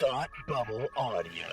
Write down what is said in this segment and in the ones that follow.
Thought Bubble Audio.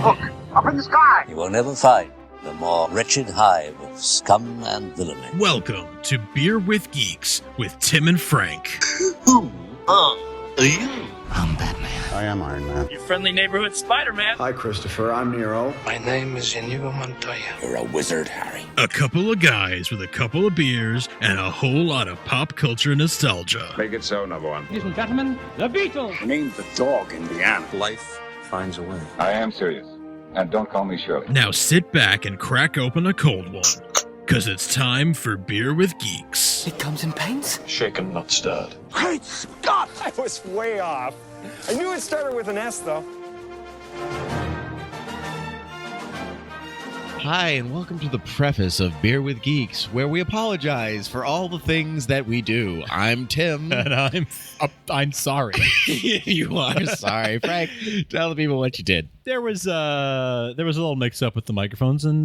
Look, up in the sky! You will never find the more wretched hive of scum and villainy. Welcome to Beer with Geeks with Tim and Frank. Who are you? I'm Batman. I am Iron Man. Your friendly neighborhood Spider-Man. Hi, Christopher. I'm Nero. My name is Inigo Montoya. You're a wizard, Harry. A couple of guys with a couple of beers and a whole lot of pop culture nostalgia. Make it so, number one. Ladies and gentlemen, the Beatles. Named the dog Indiana. Life finds a way. I am serious. And don't call me Shirley. Now sit back and crack open a cold one, because it's time for Beer with Geeks. It comes in paints? Shaken, not stirred. Great Scott! I was way off. I knew it started with an S, though. Hi, and welcome to the preface of Beer with Geeks, where we apologize for all the things that we do. I'm Tim. And I'm sorry. You are sorry. Frank, tell the people what you did. There was a little mix-up with the microphones in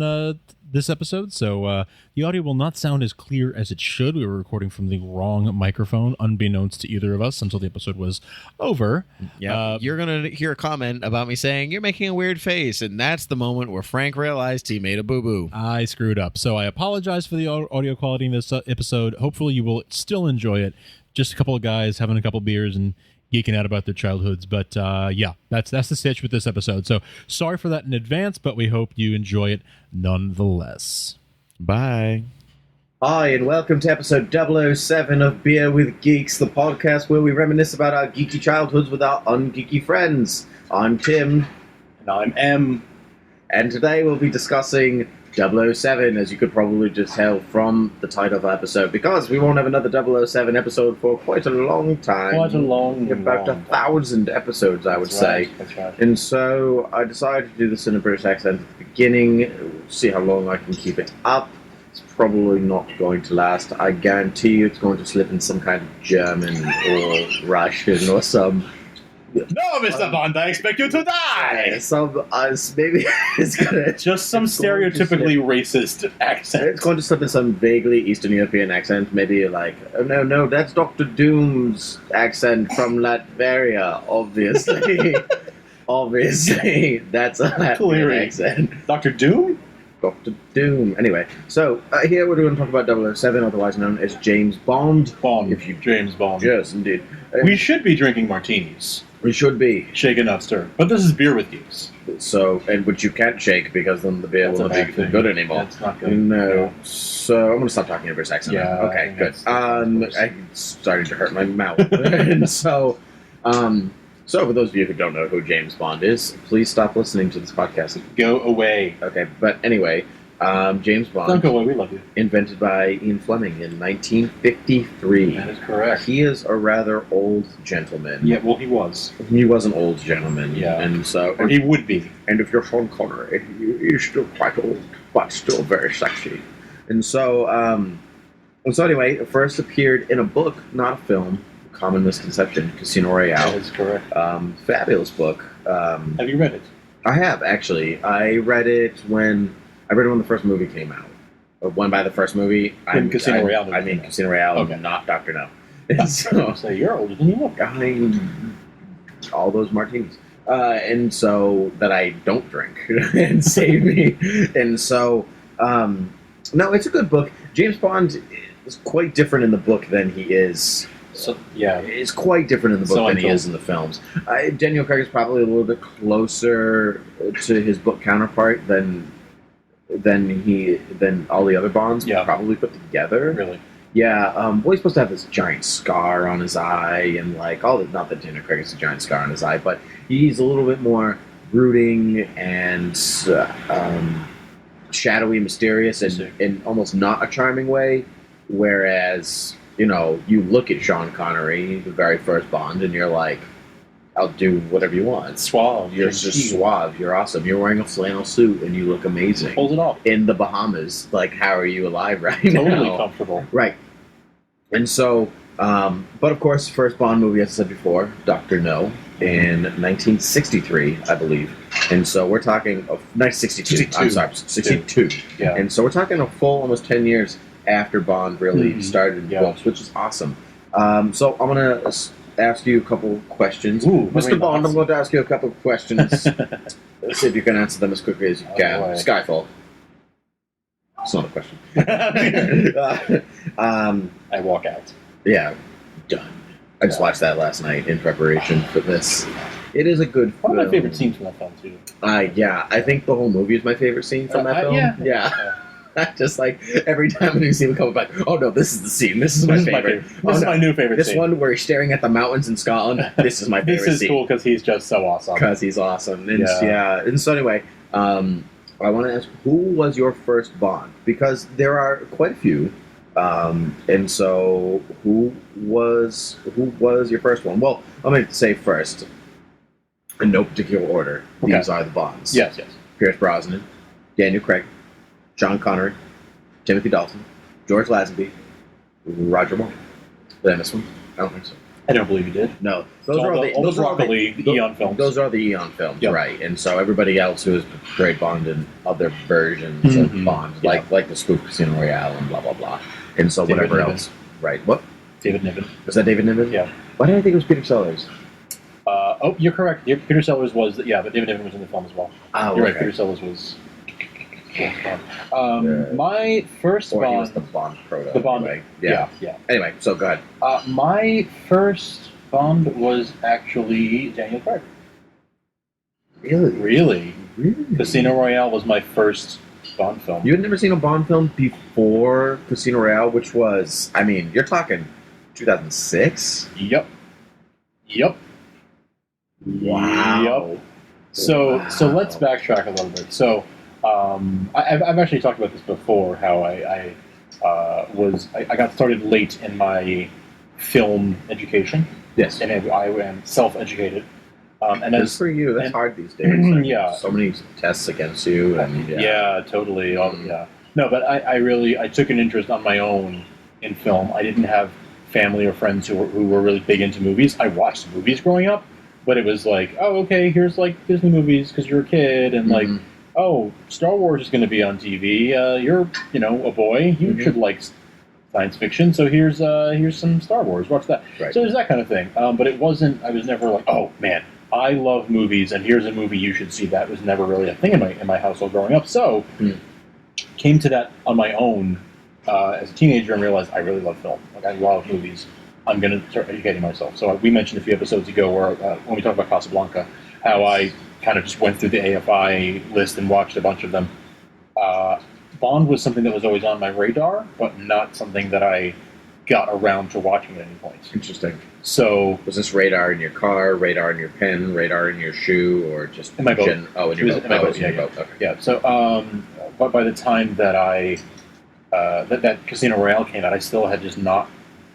this episode, so the audio will not sound as clear as it should. We were recording from the wrong microphone, unbeknownst to either of us, until the episode was over. Yeah, you're going to hear a comment about me saying, you're making a weird face, and that's the moment where Frank realized he made a boo-boo. I screwed up, so I apologize for the audio quality in this episode. Hopefully you will still enjoy it. Just a couple of guys having a couple beers and geeking out about their childhoods, but yeah, that's the stitch with this episode. So sorry for that in advance, but we hope you enjoy it nonetheless. Bye. Hi, and welcome to episode 007 of Beer with Geeks, the podcast where we reminisce about our geeky childhoods with our ungeeky friends. I'm Tim. And I'm M. And today we'll be discussing 007, as you could probably just tell from the title of the episode, because we won't have another 007 episode for quite a long time. About 1,000 episodes, I would say. That's right. And so I decided to do this in a British accent at the beginning, see how long I can keep it up. It's probably not going to last. I guarantee you it's going to slip in some kind of German or Russian or some... No, Mr. Bond, I expect you to die! Maybe it's gonna... Just some stereotypically racist accent. It's going to slip in some vaguely Eastern European accent. Maybe like, oh, no, that's Dr. Doom's accent from Latveria, obviously. Obviously, that's a Latvian accent. Dr. Doom? Dr. Doom. Anyway, so here we're going to talk about 007, otherwise known as James Bond. James Bond. Yes, indeed. We should be drinking martinis. We should be. Shaken, not stirred. But this is Beer with Geeks. So, and which you can't shake because then the beer will not be good anymore. That's not good. No. Yeah. So I'm going to stop talking in British accent. Yeah. Okay, good. It's starting to hurt my mouth. And so for those of you who don't know who James Bond is, please stop listening to this podcast. Go away. Okay, but anyway, James Bond. Don't go away, we love you. Invented by Ian Fleming in 1953. That is correct. He is a rather old gentleman. Yeah, well, he was. He was an old gentleman. Yeah. And so... Or he would be. And if you're Sean Connery, he's still quite old, but still very sexy. And so anyway, it first appeared in a book, not a film. Common misconception, Casino Royale. That is correct. Fabulous book. Have you read it? I have, actually. I read it when the first movie came out. When by the first movie, Casino Royale. I mean Casino Royale, okay. Not Dr. No. And so you're older than you look. All those martinis. And so that I don't drink and save me. And so, no, it's a good book. James Bond is quite different in the book than he is. So, yeah. It's quite different in the book than he is in the films. Daniel Craig is probably a little bit closer to his book counterpart than all the other Bonds probably put together. Really? Yeah. Well, he's supposed to have this giant scar on his eye, and like not that Daniel Craig has a giant scar on his eye, but he's a little bit more brooding and shadowy, mysterious, and in almost not a charming way. Whereas, you look at Sean Connery, the very first Bond, and you're like, I'll do whatever you want. Suave. You're just suave. You're awesome. You're wearing a flannel suit, and you look amazing. Hold it off. In the Bahamas. Like, how are you alive right now? Totally comfortable. Right. And so, but of course, first Bond movie, as I said before, Dr. No, in 1963, I believe. And so we're talking 1962. I'm sorry, 62. Yeah. And so we're talking a full almost 10 years after Bond really started in books, which is awesome. So I'm going to ask you a couple questions. Ooh, Mr. Bond, I'm going to ask you a couple of questions. Let's see if you can answer them as quickly as you can. Boy. Skyfall. It's not a question. I walk out. Yeah, done. I just watched that last night in preparation for this. It is a good film. One of my favorite scenes from that film, too. Yeah, I think the whole movie is my favorite scene from that film. Yeah. Just like every time a new scene would come back, oh no, this is the scene. This is my favorite. This is my new favorite This scene. one where he's staring at the mountains in Scotland. This is my favorite scene. This is cool because he's just so awesome. Because he's awesome. And and so anyway, I want to ask, who was your first Bond? Because there are quite a few. And so who was your first one? Well, I'm going to say first, in no particular order, these are the Bonds. Yes. Pierce Brosnan, Daniel Craig, Sean Connery, Timothy Dalton, George Lazenby, Roger Moore. Did I miss one? I don't think so. I don't believe you did. No, those are all the Eon films. Those are the Eon films, right? And so everybody else who has portrayed Bond in other versions of Bond, like the Spook Casino Royale and blah blah blah, and so David whatever Niven. else, right? What? David Niven. Was that David Niven? Yeah. Why did I think it was Peter Sellers? You're correct. Peter Sellers was, but David Niven was in the film as well. Oh, you're right. Peter Sellers was. My first Or Bond. he was the Bond proto. The Bond. Anyway. Yeah. Anyway, so go ahead. My first Bond was actually Daniel Craig. Really? Casino Royale was my first Bond film. You had never seen a Bond film before Casino Royale, which was, I mean, you're talking 2006? Yep. Wow. Yep. So let's backtrack a little bit. So I've actually talked about this before. How I got started late in my film education. Yes. And I am self-educated. And Good for you. That's hard these days. Yeah. So many tests against you. And Totally. No, but I took an interest on my own in film. I didn't have family or friends who were really big into movies. I watched movies growing up, but it was like, oh, okay, here's like Disney movies because you're a kid, and like, oh, Star Wars is going to be on TV. You're a boy. You should like science fiction. So here's some Star Wars. Watch that. Right. So there's that kind of thing. But it wasn't. I was never like, oh man, I love movies, and here's a movie you should see. That was never really a thing in my household growing up. So came to that on my own as a teenager and realized I really love film. Like I love movies. I'm going to start educating myself. So we mentioned a few episodes ago where when we talked about Casablanca, how I kind of just went through the AFI list and watched a bunch of them. Bond was something that was always on my radar, but not something that I got around to watching at any point. Interesting. So was this radar in your car, radar in your pen, radar in your shoe, or just in my boat? In your boat. In my boat. Okay. Yeah. So, but by the time that that Casino Royale came out, I still had just not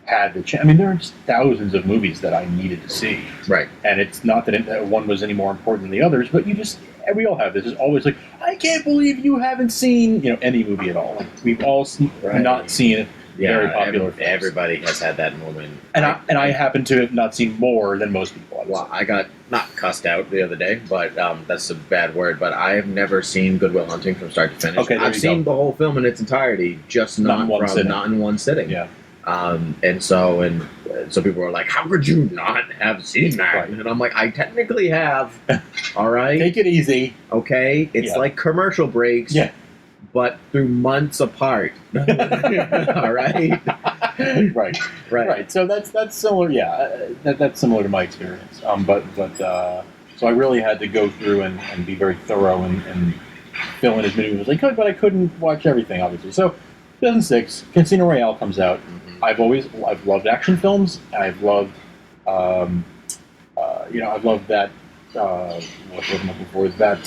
had the chance. I mean, there are just thousands of movies that I needed to see. Right. And it's not that one was any more important than the others, but we all have this. It's always like, I can't believe you haven't seen, any movie at all. Like, we've all not seen it. Very popular. Everybody has had that moment. And I happen to have not seen more than most people. Well, I got not cussed out the other day, but that's a bad word. But I have never seen Good Will Hunting from start to finish. Okay, I've seen the whole film in its entirety, just not in one sitting. Yeah. And so people were like, "How could you not have seen that?" Right. And I'm like, "I technically have." All right, take it easy. Okay, it's like commercial breaks. Yeah. But through months apart. All right. Right. So that's similar. Yeah, that's similar to my experience. But so I really had to go through and be very thorough and fill in as many movies as I could, but I couldn't watch everything, obviously. So 2006, Casino Royale comes out. I've loved action films. I've loved I've loved that. What I'm looking for is that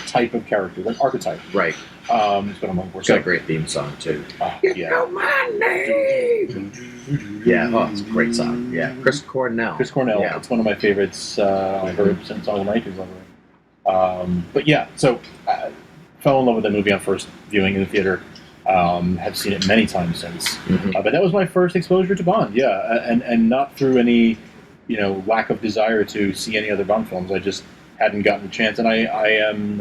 type of character, that archetype. Right. That's what I'm looking for. It's got a great theme song too. Yeah. Know my name. Yeah. It's a great song. Yeah. Chris Cornell. Yeah. It's one of my favorites. I've heard since all night. But yeah, so I fell in love with that movie on first viewing in the theater. Have seen it many times since. But that was my first exposure to Bond. Yeah, and not through any lack of desire to see any other Bond films. hadn't gotten the chance, and I am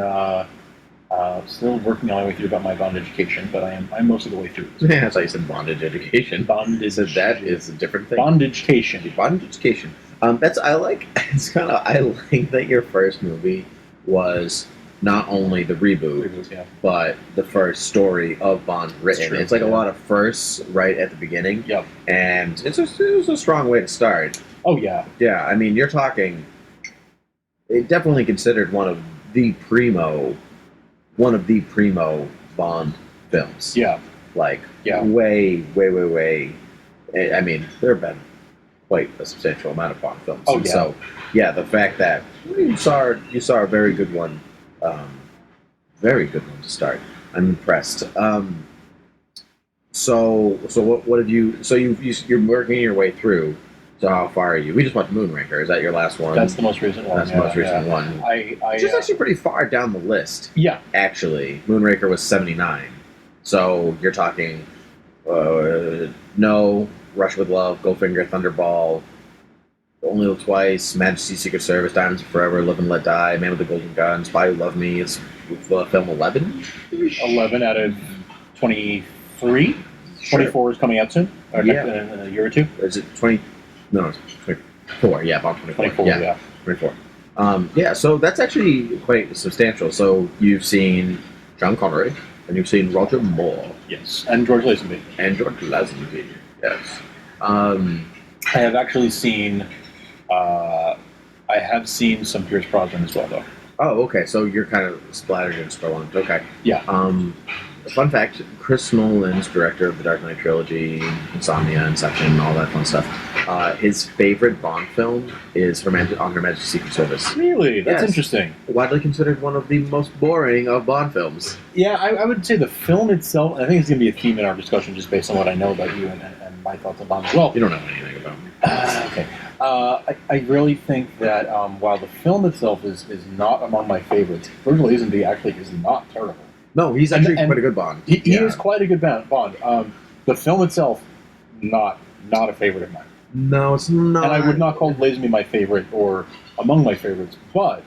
still working on my way through about my Bond education, but I'm mostly the way through. Yeah, that's how you said bondage education. Bondage. So that is a different thing. Bondagecation. Bondage education. It's kind of I like that your first movie was not only the reboot, yeah. but the first story of Bond written. True, It's like yeah. a lot of firsts right at the beginning. Yep. And it was a strong way to start. Oh yeah. Yeah, I mean, you're talking. It definitely considered one of the primo Bond films. Yeah. Like, Yeah. way. I mean, there have been quite a substantial amount of Bond films. Oh, And yeah. So, yeah, the fact that you saw a very good one, to start. I'm impressed. So what have you? So you're working your way through. So how far are you? We just watched Moonraker. Is that your last one? That's the most recent one. That's the most recent one. Which is actually pretty far down the list. Yeah. Actually, Moonraker was 79. So you're talking No, Rush with Love, Goldfinger, Thunderball, Only Live Twice, Majesty's Secret Service, Diamonds Are Forever, Live and Let Die, Man with the Golden Gun, Spy Who Loved Me. It's film 11? 11 out of 23? Sure. 24 is coming out soon? Or Yeah. in a year or two? Is it 20? No, it's 24. Yeah, about 24. 24, yeah. 24. Yeah, so that's actually quite substantial. So you've seen Sean Connery, and you've seen Roger Moore. Yes, and George Lazenby. Yes. I have actually seen... I have seen some Pierce Brosnan as well, though. Oh, okay. So you're kind of splattered in Stallone. Okay. Yeah. Fun fact: Chris Nolan's director of the Dark Knight trilogy, Insomnia, Inception, all that fun stuff. His favorite Bond film is On Her Majesty's Secret Service. Really? That's Yes. interesting. Widely considered one of the most boring of Bond films. Yeah, I would say the film itself, I think it's going to be a theme in our discussion just based on what I know about you and my thoughts on Bond as well. You don't know anything about me. Okay. I really think that while the film itself is not among my favorites, George Lazenby actually is not terrible. No, he's actually quite a good Bond. He is quite a good Bond. The film itself, not a favorite of mine. No, it's not. And I would not call Lazenby my favorite or among my favorites, but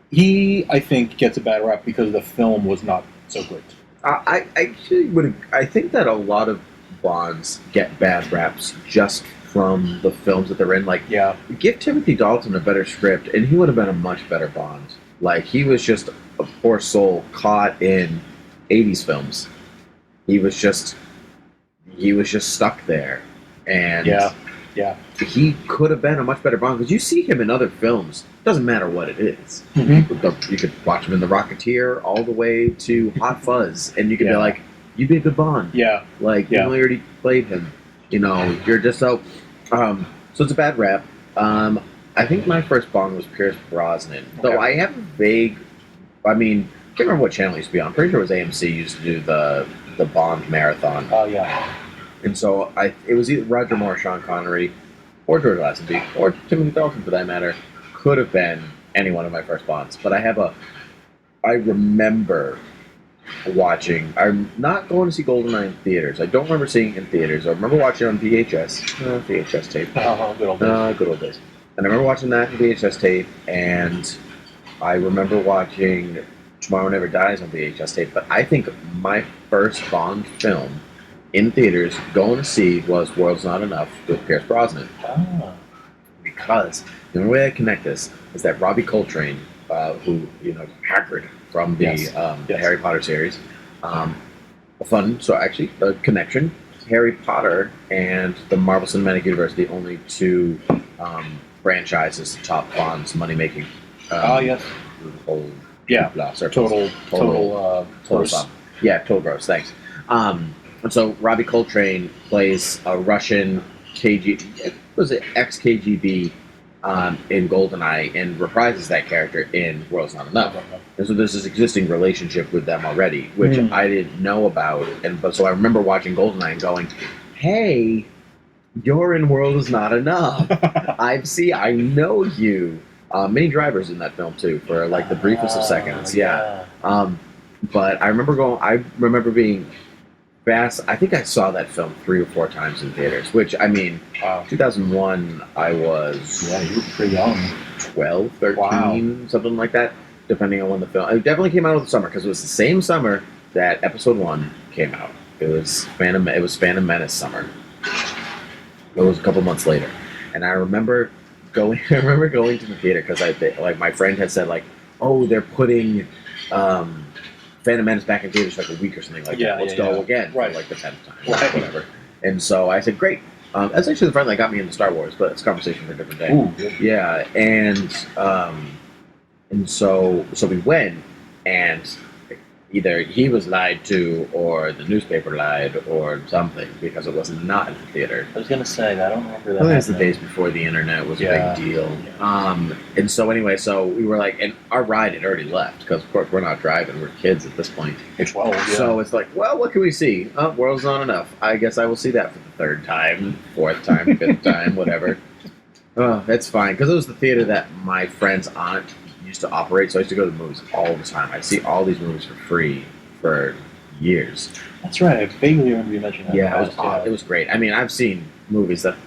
he, I think, gets a bad rap because the film was not so great. I actually would. I think that a lot of Bonds get bad raps just from the films that they're in. Like, yeah, give Timothy Dalton a better script, and he would have been a much better Bond. Like, he was just a poor soul caught in 80s films. He was just stuck there, and yeah, he could have been a much better Bond because you see him in other films. Doesn't matter what it is. Mm-hmm. You could watch him in The Rocketeer all the way to Hot Fuzz, and you could be like, "You'd be a good Bond." Yeah, like you already played him. You know, you're just so. So it's a bad rap. I think my first Bond was Pierce Brosnan, though I have a vague. I mean, I can't remember what channel it used to be on. I'm pretty sure it was AMC used to do the Bond marathon. Oh yeah. And so it was either Roger Moore, Sean Connery, or George Lazenby, or Timothy Dalton for that matter. Could have been any one of my first Bonds. But I remember watching. I'm not going to see GoldenEye in theaters. I don't remember seeing it in theaters. I remember watching it on VHS tape. Good old days. Good old days. And I remember watching that on VHS tape, and I remember watching Tomorrow Never Dies on VHS tape. But I think my first Bond film in theaters going to see was World's Not Enough with Pierce Brosnan. Because the only way I connect this is that Robbie Coltrane, who, Hagrid from the Harry Potter series, a connection. Harry Potter and the Marvel Cinematic Universe, the only two franchises to top Bond's money-making. Yes. Total gross. Yeah, total gross, thanks. And so Robbie Coltrane plays a Russian ex-KGB in GoldenEye and reprises that character in World's Not Enough. And so there's this existing relationship with them already, which I didn't know about. So I remember watching GoldenEye and going, hey, you're in World Is Not Enough. I know you. Many drivers in that film too, for like the briefest of seconds. Yeah. But I remember being Fast. I think I saw that film 3 or 4 times in theaters. Which 2001. I was you were pretty young, 12, 13, something like that, depending on when the film. It definitely came out of the summer because it was the same summer that Episode 1 came out. It was Phantom Menace summer. It was a couple months later, and I remember going. I remember going to the theater because my friend had said oh, they're putting Phantom Menace back in theaters for like a week or something like that. Let's go again for like the 10th time, whatever. And so I said, great. That's actually the friend that got me into Star Wars, but it's a conversation for a different day. Ooh, yeah, and so we went, and either he was lied to, or the newspaper lied, or something, because it was not in the theater. I was gonna say that. I don't remember that. I think it's the days before the internet was a big deal. And so anyway, so we were like, and our ride had already left, because of course we're not driving, we're kids at this point. It's 12, yeah. So it's like, well, what can we see? Oh, World's Not Enough. I guess I will see that for the 3rd time, 4th time, 5th time, whatever. Oh, that's fine, because it was the theater that my friend's aunt used to operate, so I used to go to the movies all the time. I'd see all these movies for free for years. That's right. I vaguely remember you mentioning that. Yeah, it was great. I mean, I've seen movies that,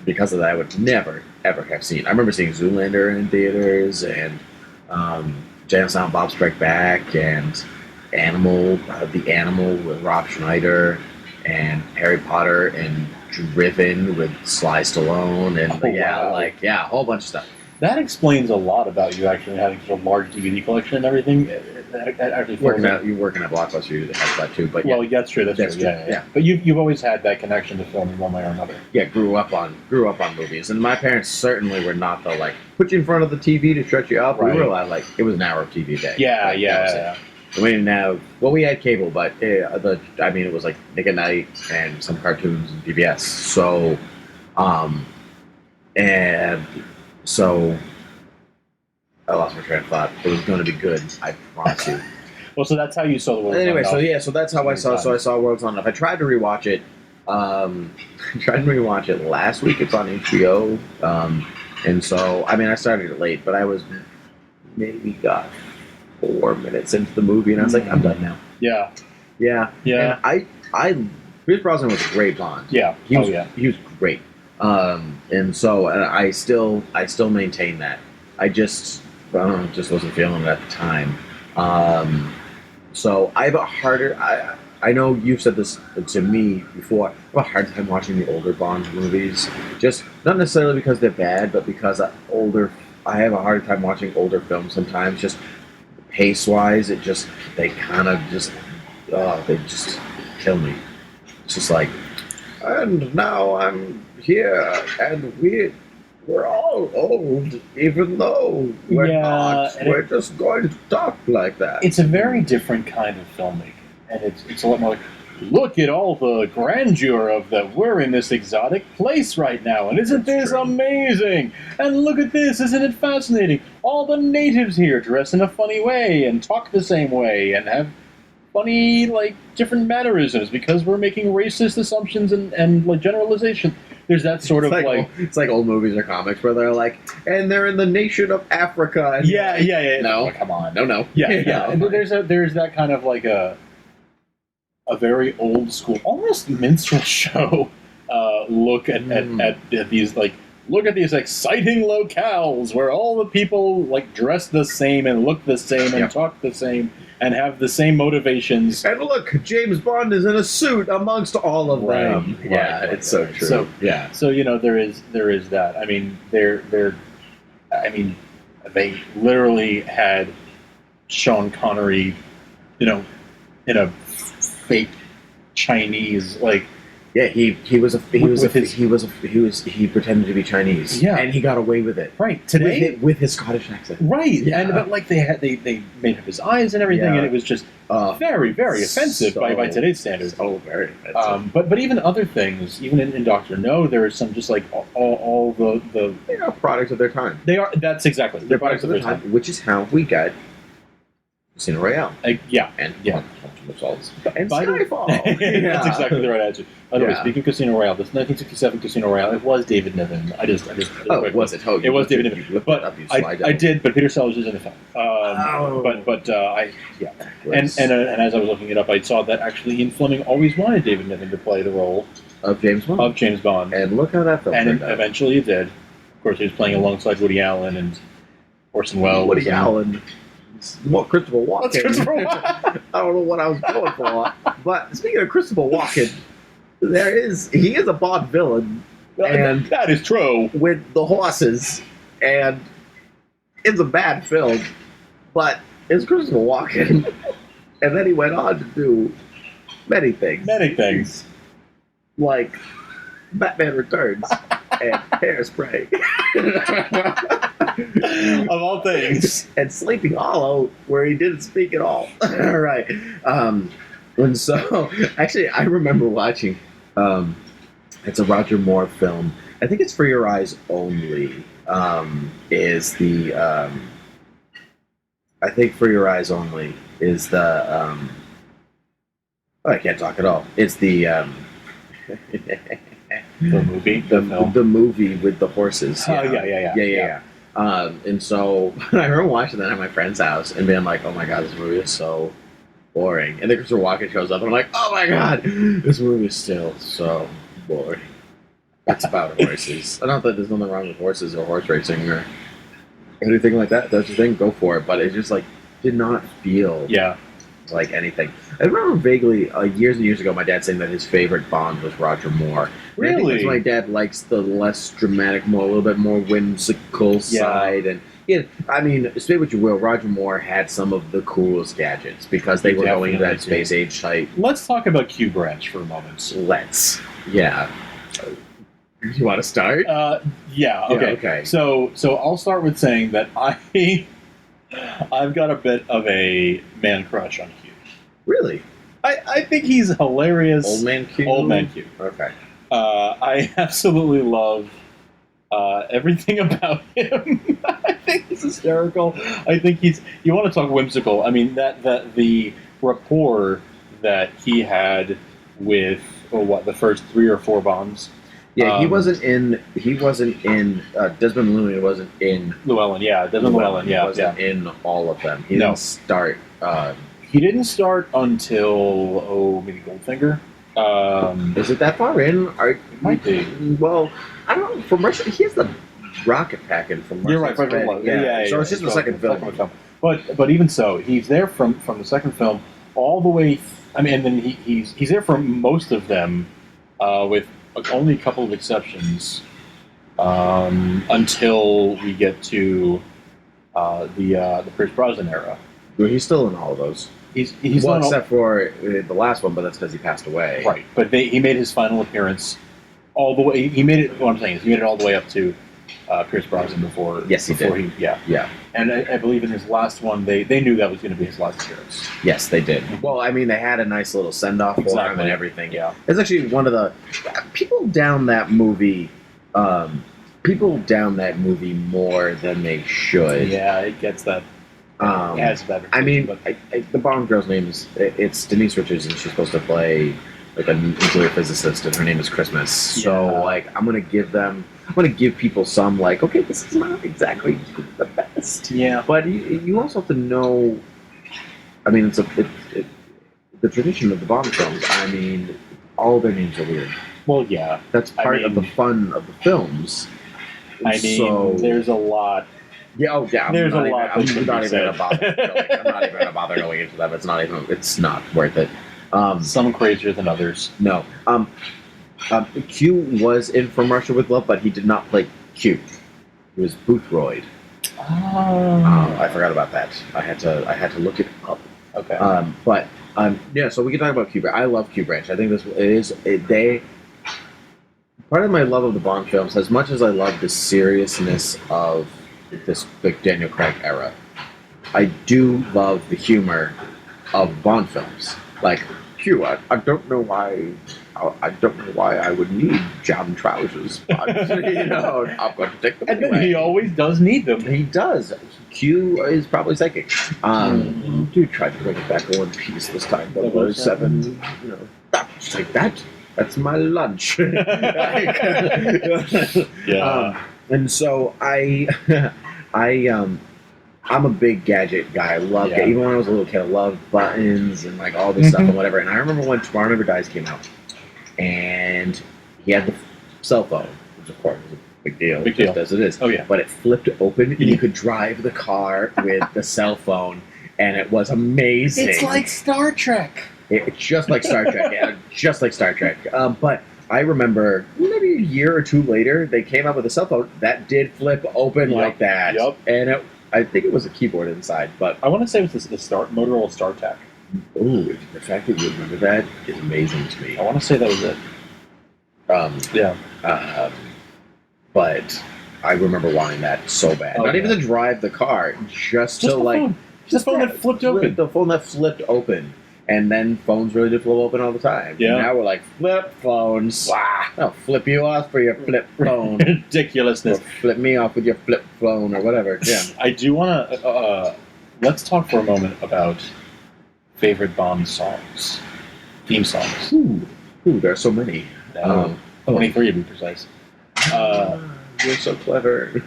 because of that, I would never, ever have seen. I remember seeing Zoolander in theaters, and Jay and Silent Bob Strike Back, and The Animal with Rob Schneider, and Harry Potter, and Driven with Sly Stallone, and a whole bunch of stuff. That explains a lot about you actually having such a large DVD collection and everything. That actually you're working at Blockbuster, you have that too. But well, that's true. That's true. Yeah. But you've always had that connection to film in one way or another. Yeah, grew up on movies, and my parents certainly were not the put you in front of the TV to shut you up. Right. We were it was an hour of TV a day. Yeah. We didn't have. Well, we had cable, but it was like Nick at Night and some cartoons and PBS. So, So, I lost my train of thought. It was going to be good, I promise you. Well, so that's how you saw the World's Anyway, Not Enough. so that's how I saw. So I saw World's Not Enough. I tried to rewatch it. Last week. It's on HBO. And so I started it late, but I was maybe got 4 minutes into the movie, and I was like, I'm done now. Yeah. And Pierce Brosnan was a great Bond. Yeah. He was great. And so I still maintain that. I just wasn't feeling it at the time. So I have a harder. I know you've said this to me before. I have a hard time watching the older Bond movies. Just not necessarily because they're bad, but because I have a hard time watching older films sometimes. Just pace wise, they just kill me. It's just like, and now I'm here, and we're all old, even though we're not. We're just going to talk like that. It's a very different kind of filmmaking, and it's a lot more like, look at all the grandeur of that. We're in this exotic place right now, and isn't this amazing? And look at this, isn't it fascinating? All the natives here dress in a funny way, and talk the same way, and have funny, different mannerisms, because we're making racist assumptions and generalization. There's that sort of it's like old movies or comics where they're like, and they're in the nation of Africa. And yeah. No, oh, come on. No. Yeah. There's that kind of a very old school, almost minstrel show look at these look at these exciting locales where all the people dress the same and look the same and talk the same and have the same motivations. And look, James Bond is in a suit amongst all of them. Yeah, it's so true. So there is that. I mean, they literally had Sean Connery, in a fake Chinese he pretended to be Chinese. Yeah, and he got away with it. Right today with his Scottish accent. Right, yeah. But they made up his eyes and everything, and it was just very, very offensive by today's standards. Oh, very offensive. But even other things, even in Doctor No, there is some just all the they are products of their time. They are. That's exactly. They're products of their time, which is how we got Casino Royale. Yeah. And yeah. And By the- Skyfall. That's exactly the right answer. By the way, Yeah. speaking of Casino Royale, this 1967 Casino Royale, it was David Niven. I just Oh, was it? Oh, it was David you Niven. looked But it up, you I slide did, but Peter Sellers is in the film. And as I was looking it up, I saw that actually Ian Fleming always wanted David Niven to play the role of James Bond. And look how that film and turned out. eventually he did. Of course, he was playing alongside Woody Allen and Orson Welles. Woody Allen. Well, Christopher Walken. That's Christopher Walken. I don't know what I was going for. But speaking of Christopher Walken, he is a Bond villain. And that is true. With the horses. And it's a bad film. But it's Christopher Walken. And then he went on to do many things. Many things. Like Batman Returns and Hairspray. Of all things. And Sleepy Hollow, where he didn't speak at all. All right. And so, actually, I remember watching, it's a Roger Moore film. I think it's For Your Eyes Only, is the, I think For Your Eyes Only is the, I can't talk at all. It's the, the movie? The movie with the horses. Oh, yeah. And so I remember watching that at my friend's house and being like, oh my god, this movie is so boring. And then Christopher Walken shows up and I'm like, oh my god, this movie is still so boring. It's about horses. Not that there's nothing wrong with horses or horse racing or anything like that. That's the thing, go for it. But it just like did not feel like anything. I remember vaguely years and years ago my dad saying that his favorite Bond was Roger Moore. Really? And I think because my dad likes the less dramatic, a little bit more whimsical side. And yeah, I mean, say what you will, Roger Moore had some of the coolest gadgets because they were going into that space age type. Let's talk about Q Branch for a moment. Let's. Yeah. You want to start? Yeah. Okay. Okay. So I'll start with saying that I've got a bit of a man crush on Q. Really? I think he's hilarious. Old Man Q? Old Man Q. Okay. I absolutely love everything about him. I think he's hysterical. I think you want to talk whimsical. I mean, that the rapport that he had with, the first 3 or 4 Bonds. Yeah, he wasn't in Desmond Llewellyn wasn't in Llewellyn, yeah. Desmond Llewellyn, yeah. He wasn't in all of them. He didn't start. He didn't start until, maybe Goldfinger. Is it that far in? It might be. Well, I don't know. From Russia, he has the rocket pack in from Russia. You're right. Yeah. So it's just the second film. But even so, he's there from the second film all the way. And then he's there for most of them, with only a couple of exceptions, until we get to the Pierce Brosnan era. Well, he's still in all of those. He's except for the last one, but that's because he passed away. Right, but he made his final appearance all the way. He made it. What I'm saying is, he made it all the way up to Pierce Brosnan before. Yes, he did. Yeah. And I believe in his last one, they knew that was going to be his last appearance. Yes, they did. Well, I mean, they had a nice little send off for him and everything. Yeah, it's actually one of the people down that movie. People down that movie more than they should. Yeah, it gets that. It has better. I mean, the Bond girl's name it's Denise Richards, and she's supposed to play like a nuclear physicist, and her name is Christmas. So like, I'm gonna give people some like, okay, this is not exactly the best. Yeah, but you also have to know. I mean, it's the tradition of the Bond films. I mean, all their names are weird. Well, yeah, that's part of the fun of the films. I mean, there's a lot. Yeah, there's a lot. I'm not even gonna bother going into that. It's not worth it. Some crazier than others. No. Q was in From Russia with Love, but he did not play Q. He was Boothroyd. I forgot about that. I had to look it up. Okay. So we can talk about Q Branch. I love Q Branch. I think part of my love of the Bond films, as much as I love the seriousness of this big Daniel Craig era, I do love the humor of Bond films. Like, Q, I don't know why. I don't know why I would need jam trousers. But, I'm going to take them And anyway. he always does need them. He does. Q is probably psychic. Dude tried to bring it back in one piece this time. 007. Just like that. That's my lunch. Yeah. And so I'm a big gadget guy. I love it. Even when I was a little kid, I loved buttons and like all this stuff and whatever. And I remember when Tomorrow Never Dies came out, and he had the cell phone, which of course was a big deal, just as it is. Oh yeah. But it flipped open, and you could drive the car with the cell phone, and it was amazing. It's like Star Trek. It's just like Star Trek, yeah, just like Star Trek. But I remember maybe a year or two later, they came out with a cell phone that did flip open like that. Yep. And I think it was a keyboard inside, but I want to say it was the Motorola StarTAC. Ooh, the fact that you remember that is amazing to me. I want to say that was it. But I remember wanting that so bad. Not even to drive the car, just to like... Phone. Just the phone that flipped open. The phone that flipped open. And then phones really did flip open all the time. Yeah. And now we're like, flip phones. Wow. I'll flip you off for your flip phone. Ridiculousness. Or flip me off with your flip phone or whatever. Yeah. I do want to... let's talk for a moment about favorite Bond songs. Theme songs. Ooh, there are so many. 23 to be precise. You're so clever.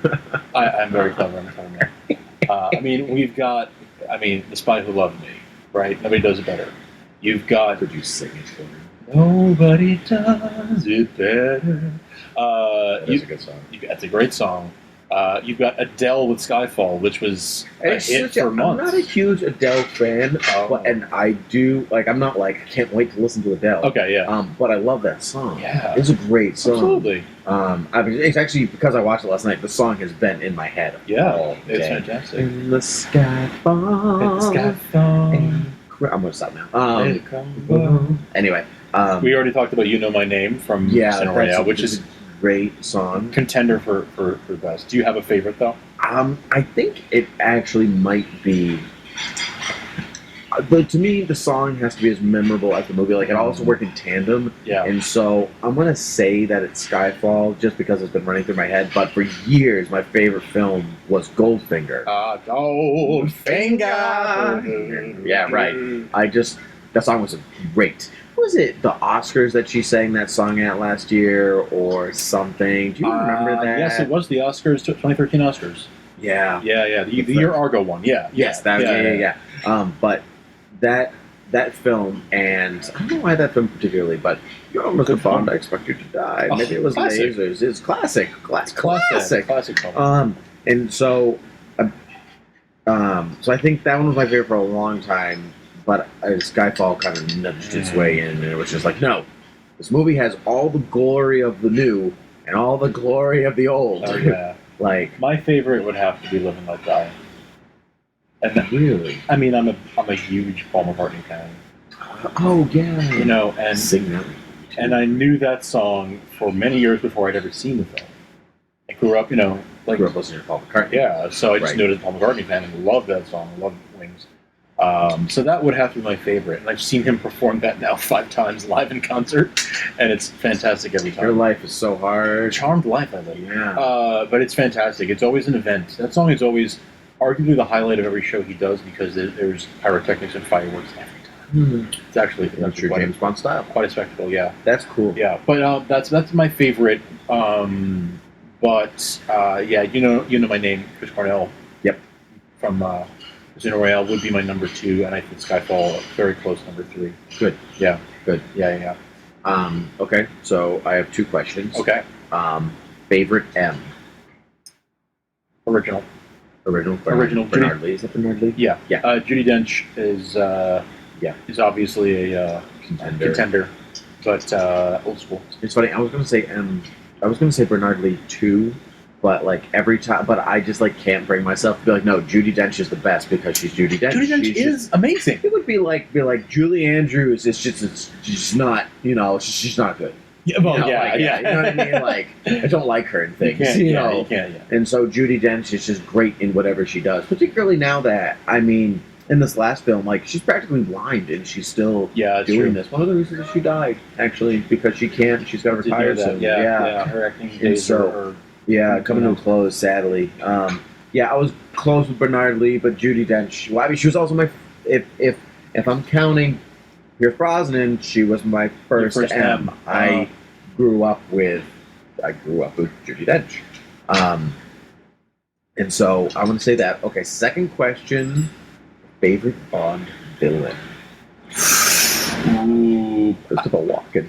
I'm very clever, I'm telling you. I mean, we've got... The Spy Who Loved Me. Right? Nobody does it better. You've got... Could you sing it for me? Nobody does it better. That's a good song. That's a great song. You've got Adele with Skyfall, which was a hit for months. I'm not a huge Adele fan, and I do... I'm not I can't wait to listen to Adele. Okay, yeah. But I love that song. Yeah. It's a great song. Absolutely. It's actually, because I watched it last night, the song has been in my head all day. It's fantastic. In the sky fall. I'm going to stop now. Anyway. We already talked about You Know My Name from Casino Royale, which is a great song. Contender for best. Do you have a favorite, though? I think it actually might be... But to me, the song has to be as memorable as the movie. It also worked in tandem. Yeah. And so I'm going to say that it's Skyfall just because it's been running through my head. But for years, my favorite film was Goldfinger. Goldfinger! Yeah, right. That song was great. Was it the Oscars that she sang that song at last year or something? Do you remember that? Yes, it was the Oscars, 2013 Oscars. Yeah. Yeah. The year Argo won. Yeah. Yes, yeah. But that film, and I don't know why that film particularly, but you're Mr. Bond, I Expect You to Die. Maybe it was classic. lasers. It's classic. Classic film. And so I think that one was my favorite for a long time, but Skyfall kind of nudged its way in, and it was just like, no, this movie has all the glory of the new and all the glory of the old. Oh, yeah. My favorite would have to be Live and Let Die. And really? I'm a huge Paul McCartney fan. Oh yeah. And sing that. And I knew that song for many years before I'd ever seen the film. I grew up, grew up listening to Paul McCartney. Yeah, so I just knew it as a Paul McCartney fan and loved that song. I loved Wings. So that would have to be my favorite. And I've seen him perform that now 5 times live in concert, and it's fantastic every time. Your life is so hard. Charmed life I live. Yeah. But it's fantastic. It's always an event. That song is always arguably the highlight of every show he does because there's pyrotechnics and fireworks every time. Mm-hmm. It's actually that's your James Bond style. Quite a spectacle, yeah. That's cool. Yeah, but that's my favorite. You know my name, Chris Cornell. Yep. From Casino Royale would be my number 2, and I think Skyfall very close number 3. Good. Yeah. Good. Yeah. Okay, so I have 2 questions. Okay. Favorite M. Original. Bernard Lee. Is that Bernard Lee? Yeah. Judi Dench is obviously a contender, but old school. It's funny. I was going to say Bernard Lee too, but every time, but I just can't bring myself to be like, no, Judi Dench is the best because she's Judi Dench. Judi Dench is amazing. It would be like Julie Andrews. It's just not. She's not good. Yeah, you know what I mean? I don't like her in things. You can't. And so Judi Dench is just great in whatever she does, particularly now that, in this last film, like, she's practically blind, and she's still doing this. One of the reasons that she died, actually, because she's got to retire soon. Yeah, her acting days are coming to a close, sadly. I was close with Bernard Lee, but Judi Dench. Well, I mean, she was also my. If I'm counting Pierce Brosnan, she was my first M. I grew up with Judi Dench, and so I want to say that. Okay, second question: favorite Bond villain? Ooh, Christopher Walken.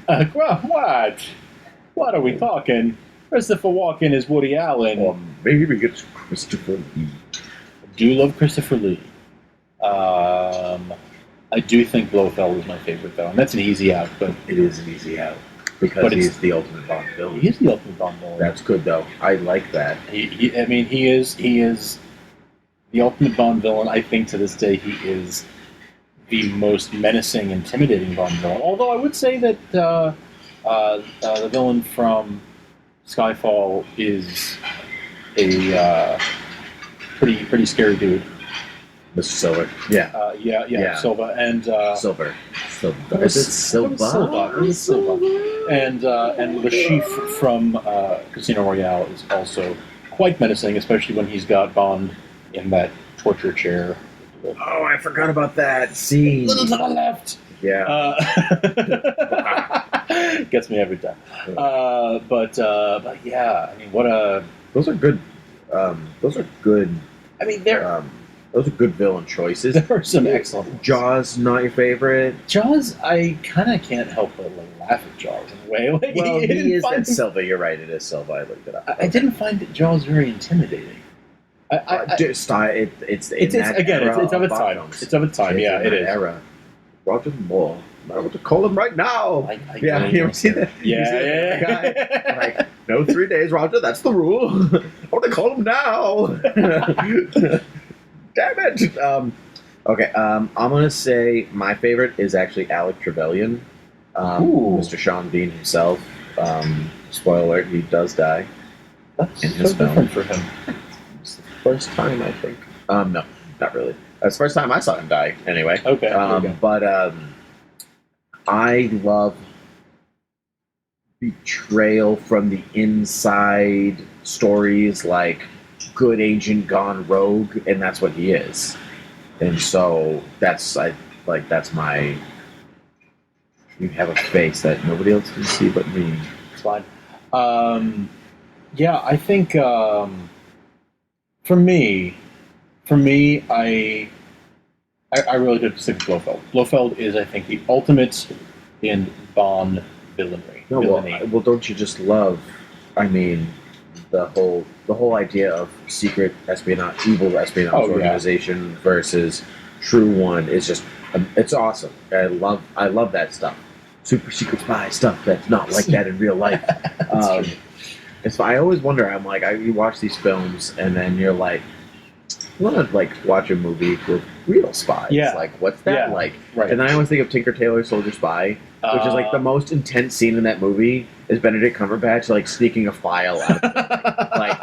What are we talking? Christopher Walken is Woody Allen. Or maybe it's Christopher Lee. I do love Christopher Lee. I do think Blofeld is my favorite villain. That's an easy out, but it is an easy out because he's the ultimate Bond villain. He is the ultimate Bond villain. That's good, though. I like that. He is the ultimate Bond villain. I think to this day he is the most menacing, intimidating Bond villain. Although I would say that the villain from Skyfall is a pretty scary dude. Mr. Silver. Silva and Silver. Is it Silva? Silva. And the chief from Casino Royale is also quite menacing, especially when he's got Bond in that torture chair. Oh, I forgot about that scene. Little to the left. Yeah. Gets me every time. But yeah, I mean, those are good. Those are good. I mean, those are good villain choices. There are some excellent ones. Jaws, not your favorite? Jaws, I kind of can't help but laugh at Jaws in a way. Like, well, he is that Silva. You're right, it is Silva. I looked it up. I didn't find Jaws very intimidating. It's of its time. It's of its time. Yeah, it is. Era. Roger Moore. I want to call him right now. You ever see that? Yeah. Guy, like, no 3 days, Roger. That's the rule. I want to call him now. Damn it. Okay. I'm gonna say my favorite is actually Alec Trevelyan, Mr. Sean Bean himself. Spoiler alert: he does die. That's in his so film. different for him. It's the first time, I think. No, not really. That's the first time I saw him die. Anyway. Okay. But I love betrayal from the inside stories, like good agent gone rogue, and that's what he is. And so that's my. You have a face that nobody else can see but me. It's fine. Yeah, I think for me, I really did stick with Blofeld. Blofeld is, I think, the ultimate in Bond villainy. No, well, don't you just love? I mean, the whole idea of secret espionage, evil espionage organization versus true one is just it's awesome. I love that stuff. Super secret spy stuff that's not like that in real life. I always wonder. I'm like, you watch these films and then you're like, I want to watch a movie with real spies. Yeah. Like, what's that like? Right. And then I always think of Tinker Tailor Soldier Spy, which is like the most intense scene in that movie is Benedict Cumberbatch sneaking a file out of like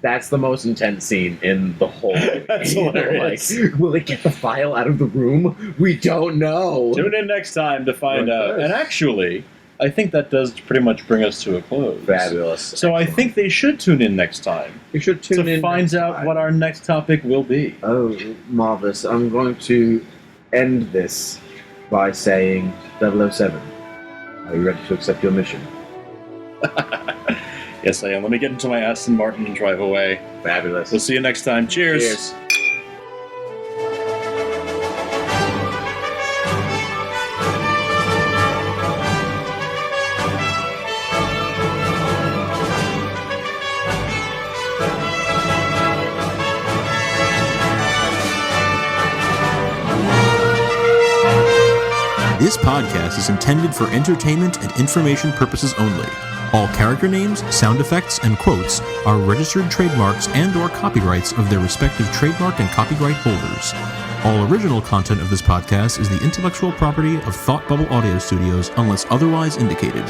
that's the most intense scene in the whole movie. That's hilarious. Will they get the file out of the room? We don't know. Tune in next time to find out. And actually, I think that does pretty much bring us to a close. Fabulous. So excellent. I think they should tune in next time. You should tune in to find out what our next topic will be. Oh, marvelous. I'm going to end this by saying 007. Are you ready to accept your mission? Yes, I am. Let me get into my Aston Martin and drive away. Fabulous. We'll see you next time. Cheers. Cheers. This podcast is intended for entertainment and information purposes only. All character names, sound effects, and quotes are registered trademarks and/or copyrights of their respective trademark and copyright holders. All original content of this podcast is the intellectual property of Thought Bubble Audio Studios unless otherwise indicated.